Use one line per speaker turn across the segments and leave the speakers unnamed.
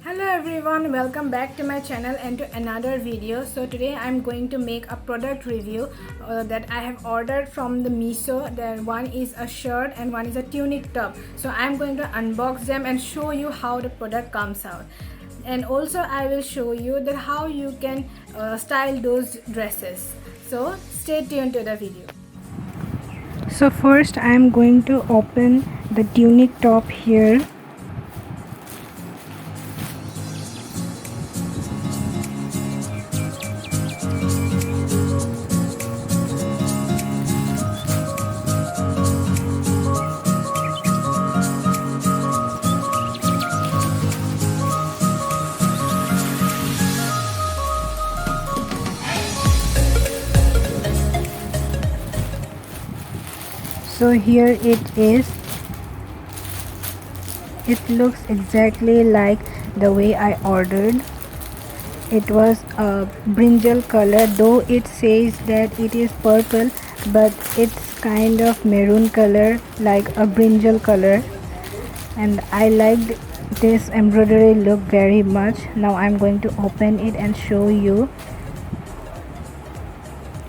Hello everyone, welcome back to my channel and to another video. So today I'm going to make a product review that I have ordered from the Meesho. Then one is a shirt and one is a tunic top. So I'm going to unbox them and show you how the product comes out. And also I will show you that how you can style those dresses. So stay tuned to the video. So first I'm going to open the tunic top here. So here it is. It looks exactly like the way I ordered. It was a brinjal color, though it says that it is purple, but it's kind of maroon color, like a brinjal color. And I liked this embroidery look very much. Now I'm going to open it and show you.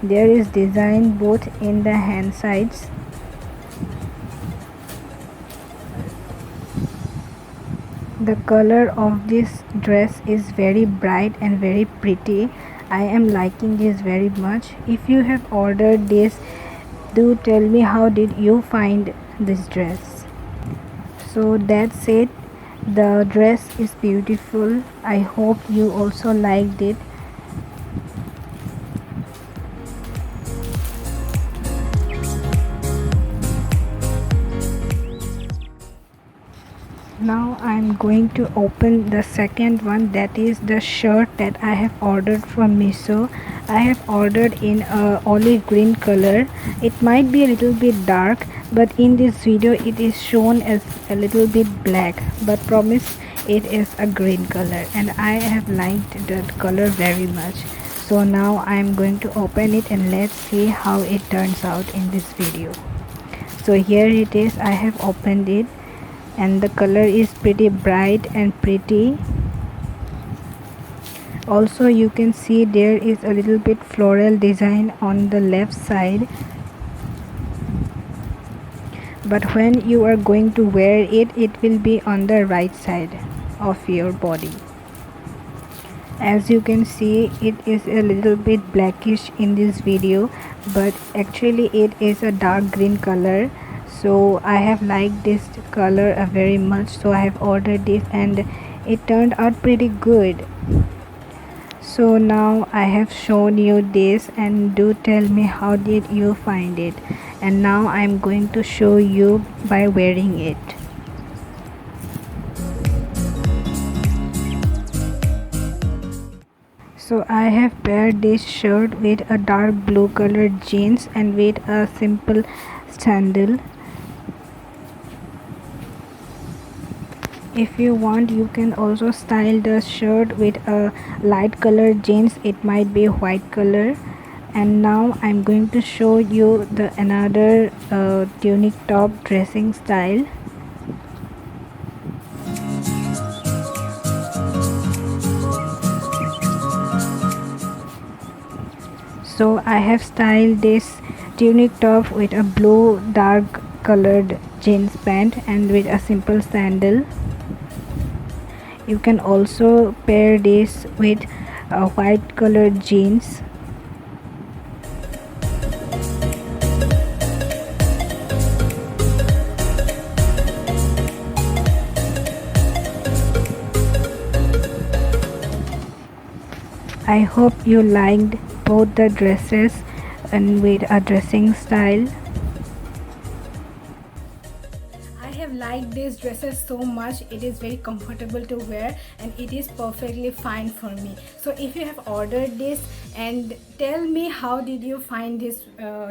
There is design both in the hand sides. The color of this dress is very bright and very pretty. I am liking this very much. If you have ordered this, do tell me how did you find this dress. So that's it. The dress is beautiful. I hope you also liked it. Now I'm going to open the second one, that is the shirt that I have ordered from Meesho. I have ordered in a olive green color. It might be a little bit dark, but in this video it is shown as a little bit black, but promise it is a green color, and I have liked that color very much. So now I'm going to open it and let's see how it turns out in this video. So here it is. I have opened it and the color is pretty bright and pretty. Also you can see there is a little bit floral design on the left side, but when you are going to wear it, it will be on the right side of your body. As you can see, it is a little bit blackish in this video, but actually it is a dark green color. So I have liked this color very much, so I have ordered this and it turned out pretty good. So now I have shown you this, and do tell me how did you find it. And now I'm going to show you by wearing it. So I have paired this shirt with a dark blue colored jeans and with a simple sandal. If you want, you can also style the shirt with a light colored jeans. It might be white color. And now I'm going to show you the another tunic top dressing style. So I have styled this tunic top with a blue dark colored jeans pant and with a simple sandal. You can also pair this with a white colored jeans. I hope you liked both the dresses and with a dressing style. I have liked these dresses so much. It is very comfortable to wear and it is perfectly fine for me. So if you have ordered this, and tell me how did you find these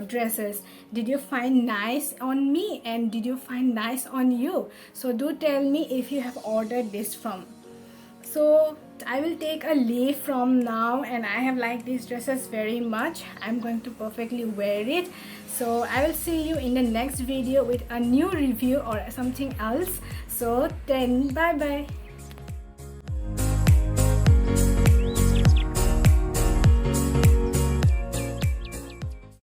dresses. Did you find nice on me and did you find nice on you? So do tell me if you have ordered this from. So I will take a leave from now, and I have liked these dresses very much. I'm going to perfectly wear it. So I will see you in the next video with a new review or something else. So then bye bye.